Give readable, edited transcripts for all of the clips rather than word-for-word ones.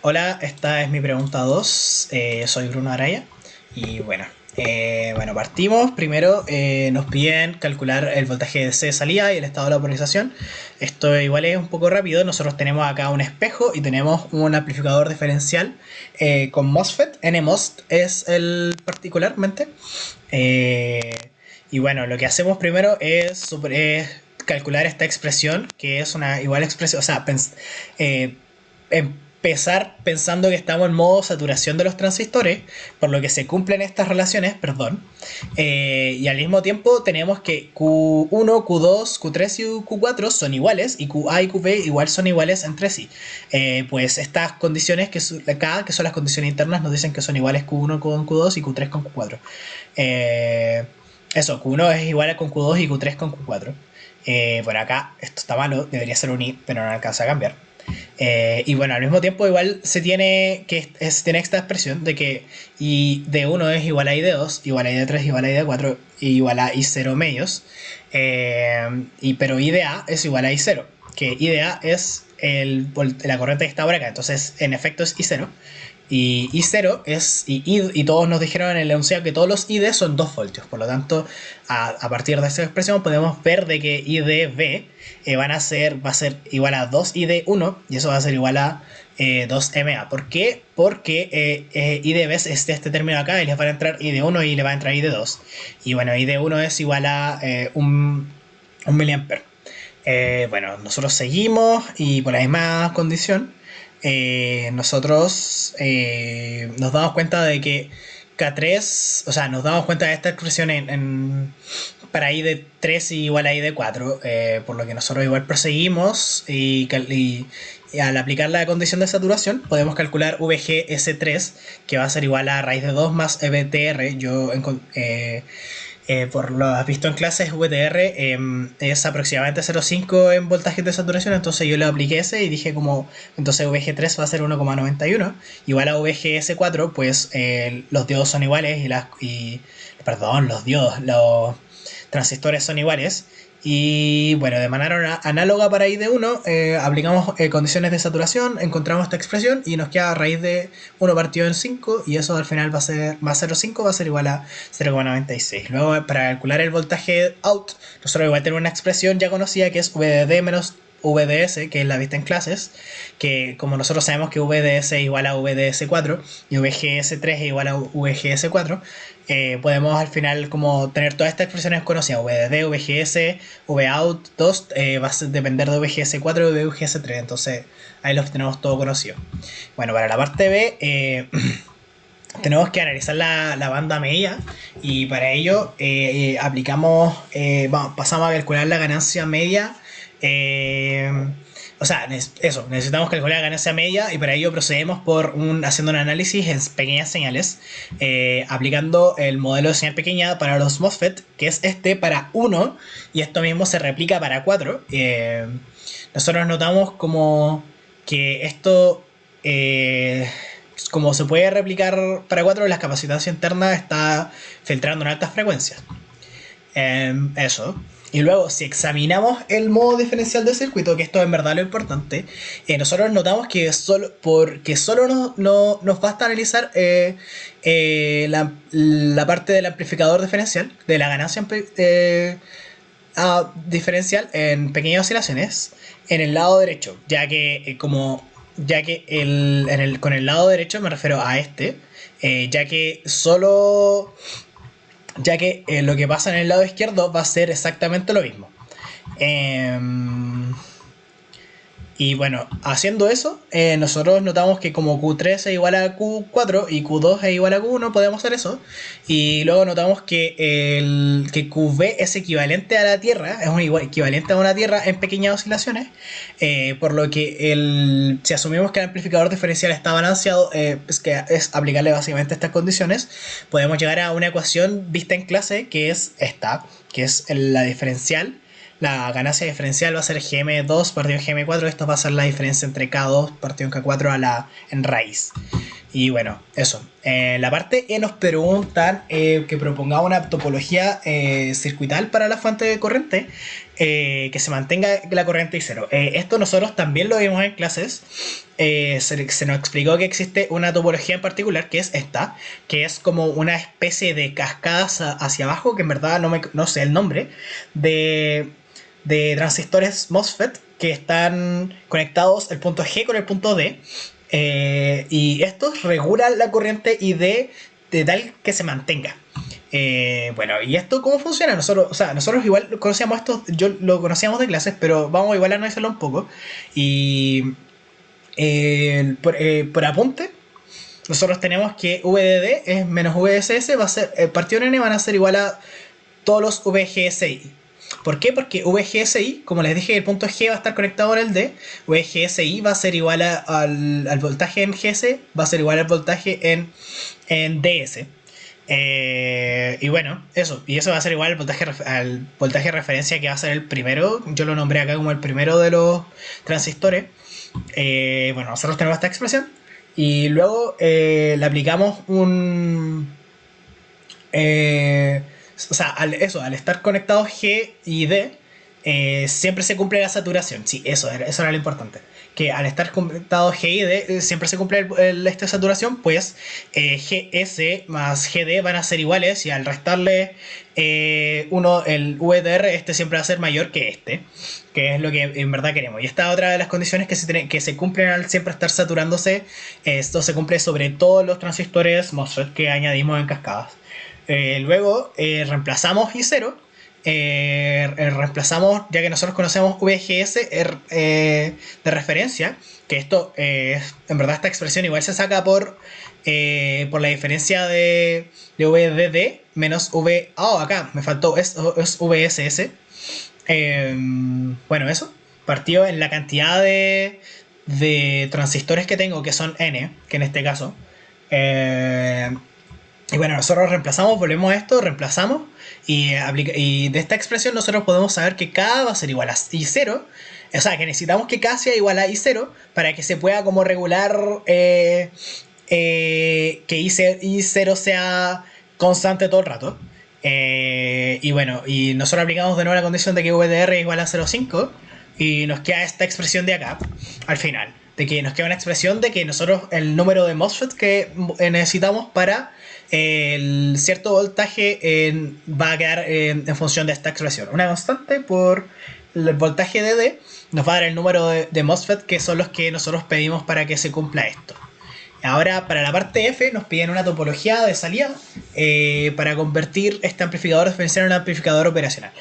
Hola, esta es mi pregunta 2. Soy Bruno Araya. Y bueno, partimos. Primero nos piden calcular el voltaje de C de salida y el estado de la polarización. Esto igual es un poco rápido. Nosotros tenemos acá un espejo y tenemos un amplificador diferencial con MOSFET. NMOS es el particularmente. Eh, y bueno, lo que hacemos primero es calcular esta expresión, que es una igual expresión, o sea, eh, empezar pensando que estamos en modo saturación de los transistores, por lo que se cumplen estas relaciones, perdón, y al mismo tiempo tenemos que Q1, Q2, Q3 y Q4 son iguales, y QA y QB igual son iguales entre sí. Pues estas condiciones que acá, que son las condiciones internas, nos dicen que son iguales Q1 con Q2 y Q3 con Q4. Eh, Eso, Q1 es igual a con Q2 y Q3 con Q4. Bueno, acá esto está malo, debería ser un I, pero no alcanza a cambiar. Y bueno, al mismo tiempo igual se tiene esta expresión de que I de 1 es igual a I de 2, igual a I de 3, igual a I de 4, igual a I0 medios. Pero I de A es igual a I0, que I de A es la corriente que está por acá, entonces en efecto es I0. Y I0 es. Y todos nos dijeron en el enunciado que todos los ID son 2 voltios. Por lo tanto, a partir de esta expresión podemos ver de que IDV va a ser igual a 2ID1 y eso va a ser igual a 2MA. ¿Por qué? Porque IDV es este término acá y les va a entrar ID1 y le va a entrar ID2. Y bueno, ID1 es igual a 1 miliampere. Bueno, nosotros seguimos y por la misma condición, nosotros nos damos cuenta de que K3, o sea, nos damos cuenta de esta expresión para I de 3 igual a I de 4, por lo que nosotros igual proseguimos y al aplicar la condición de saturación podemos calcular VGS3, que va a ser igual a raíz de 2 más EBTR. Por lo has visto en clases, VTR es aproximadamente 0,5 en voltaje de saturación, entonces yo le apliqué ese y dije como, entonces VG3 va a ser 1,91, igual a VGS4, pues los diodos son iguales perdón, los transistores son iguales. Y bueno, de manera análoga para ID1, aplicamos condiciones de saturación, encontramos esta expresión y nos queda a raíz de 1 partido en 5 y eso al final va a ser más 0,5, va a ser igual a 0,96. Luego, para calcular el voltaje out, nosotros igual tenemos una expresión ya conocida que es VDD menos VDS, que es la vista en clases, que como nosotros sabemos que VDS es igual a VDS4 y VGS3 es igual a VGS4, podemos al final como tener todas estas expresiones conocidas, VDD, VGS, VOUT, 2, va a depender de VGS4 y de VGS3, entonces ahí los tenemos todo conocido. Bueno, para la parte B, tenemos que analizar la banda media y para ello pasamos a calcular la ganancia media. eh, o sea, eso, necesitamos calcular la ganancia media y para ello procedemos haciendo un análisis en pequeñas señales, aplicando el modelo de señal pequeña para los MOSFET, que es este para 1 y esto mismo se replica para 4. Nosotros notamos como que esto, como se puede replicar para 4, la capacitancia interna está filtrando en altas frecuencias. Eso. Y luego, si examinamos el modo diferencial del circuito, que esto es en verdad lo importante, nosotros notamos que solo nos basta analizar la parte del amplificador diferencial, de la ganancia diferencial en pequeñas oscilaciones, en el lado derecho, con el lado derecho me refiero a este, ya que solo lo que pasa en el lado izquierdo va a ser exactamente lo mismo. Eh, y bueno, haciendo eso, nosotros notamos que como Q3 es igual a Q4 y Q2 es igual a Q1, podemos hacer eso. Y luego notamos que QB es equivalente a la Tierra, es equivalente a una Tierra en pequeñas oscilaciones. Por lo que si asumimos que el amplificador diferencial está balanceado, que es aplicarle básicamente estas condiciones, podemos llegar a una ecuación vista en clase que es esta, que es la diferencial. La ganancia diferencial va a ser Gm2 partido en Gm4. Esto va a ser la diferencia entre K2 partido en K4 en raíz. Y bueno, eso. En la parte E nos preguntan que propongamos una topología circuital para la fuente de corriente. que se mantenga la corriente I0. Esto nosotros también lo vimos en clases. Se nos explicó que existe una topología en particular, que es esta, que es como una especie de cascadas hacia abajo, que en verdad no sé el nombre, de transistores MOSFET que están conectados el punto G con el punto D. Y estos regulan la corriente ID de tal que se mantenga. Bueno, ¿y esto cómo funciona? Nosotros igual conocíamos esto, yo lo conocíamos de clases, pero vamos igual a analizarlo un poco. Y por apunte, nosotros tenemos que VDD es menos VSS, va a ser, partido en N van a ser igual a todos los VGSI. ¿Por qué? Porque VGSI, como les dije, el punto G va a estar conectado en el D. VGSI va a ser igual al voltaje en GS, va a ser igual al voltaje en DS. Y bueno, eso. Y eso va a ser igual al voltaje de referencia, que va a ser el primero. Yo lo nombré acá como el primero de los transistores. Bueno, nosotros tenemos esta expresión. Y luego le aplicamos un... al estar conectados G y D, siempre se cumple la saturación. Sí, eso era lo importante. Que al estar conectados G y D, siempre se cumple esta saturación, pues GS más GD van a ser iguales, y al restarle el VDR, este siempre va a ser mayor que este, que es lo que en verdad queremos. Y esta es otra de las condiciones que se cumplen al siempre estar saturándose. Esto se cumple sobre todos los transistores MOSFET que añadimos en cascadas. Luego reemplazamos I0, reemplazamos, ya que nosotros conocemos VGS de referencia, que esto, en verdad esta expresión igual se saca por la diferencia de VDD menos V... Oh, acá me faltó, es VSS. Bueno, eso, partido en la cantidad de transistores que tengo, que son N, que en este caso... y bueno, nosotros volvemos a esto, reemplazamos, y de esta expresión nosotros podemos saber que K va a ser igual a I0. O sea, que necesitamos que K sea igual a I0 para que se pueda como regular que I0 sea constante todo el rato. Y bueno, y nosotros aplicamos de nuevo la condición de que VDR es igual a 0,5, y nos queda esta expresión de acá, al final. De que nos queda una expresión de que nosotros, el número de MOSFET que necesitamos para el cierto voltaje va a quedar en función de esta expresión. Una constante por el voltaje de D nos va a dar el número de MOSFET, que son los que nosotros pedimos para que se cumpla esto. Ahora, para la parte F, nos piden una topología de salida para convertir este amplificador diferencial en un amplificador operacional.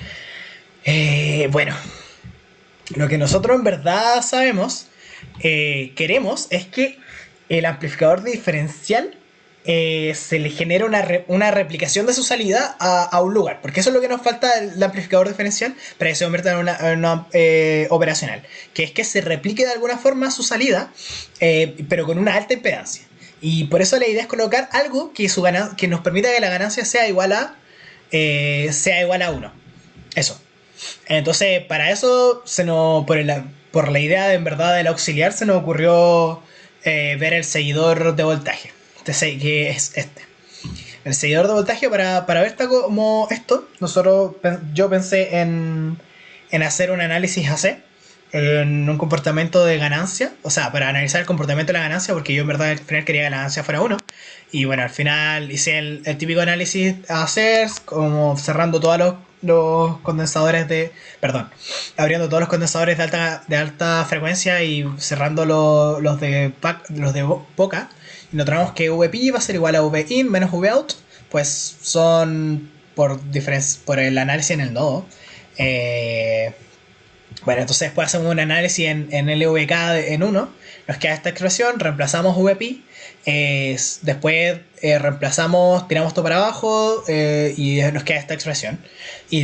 Bueno, lo que nosotros en verdad sabemos, queremos, es que el amplificador diferencial se le genera una replicación de su salida a un lugar, porque eso es lo que nos falta del amplificador diferencial para que se convierta en una operacional, que es que se replique de alguna forma su salida, pero con una alta impedancia. Y por eso la idea es colocar algo que nos permita que la ganancia sea igual a 1. Eso. Entonces, para eso por la idea en verdad del auxiliar, se nos ocurrió ver el seguidor de voltaje, que es este. El seguidor de voltaje, para ver como esto, yo pensé en hacer un análisis AC en un comportamiento de ganancia, o sea, para analizar el comportamiento de la ganancia, porque yo en verdad al final quería que la ganancia fuera 1. Y bueno, al final hice el típico análisis a hacer, como cerrando todos los condensadores abriendo todos los condensadores de alta frecuencia y cerrando los de poca. Y notamos que VP va a ser igual a VIN menos VOUT, pues son por el análisis en el nodo. Bueno, entonces después hacemos un análisis en LVK en 1, nos queda esta expresión, reemplazamos VP, después reemplazamos, tiramos todo para abajo, y nos queda esta expresión.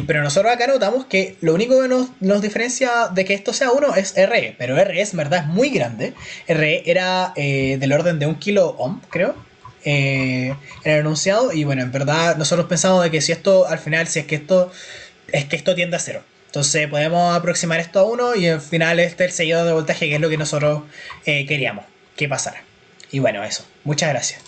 Pero nosotros acá notamos que lo único que nos diferencia de que esto sea 1 es RE, pero RE en verdad es muy grande. RE era del orden de 1 kilo ohm, creo, en el enunciado. Y bueno, en verdad nosotros pensamos de que si esto al final, es que esto tiende a 0. Entonces podemos aproximar esto a 1, y al final este es el seguidor de voltaje, que es lo que nosotros queríamos que pasara. Y bueno, eso. Muchas gracias.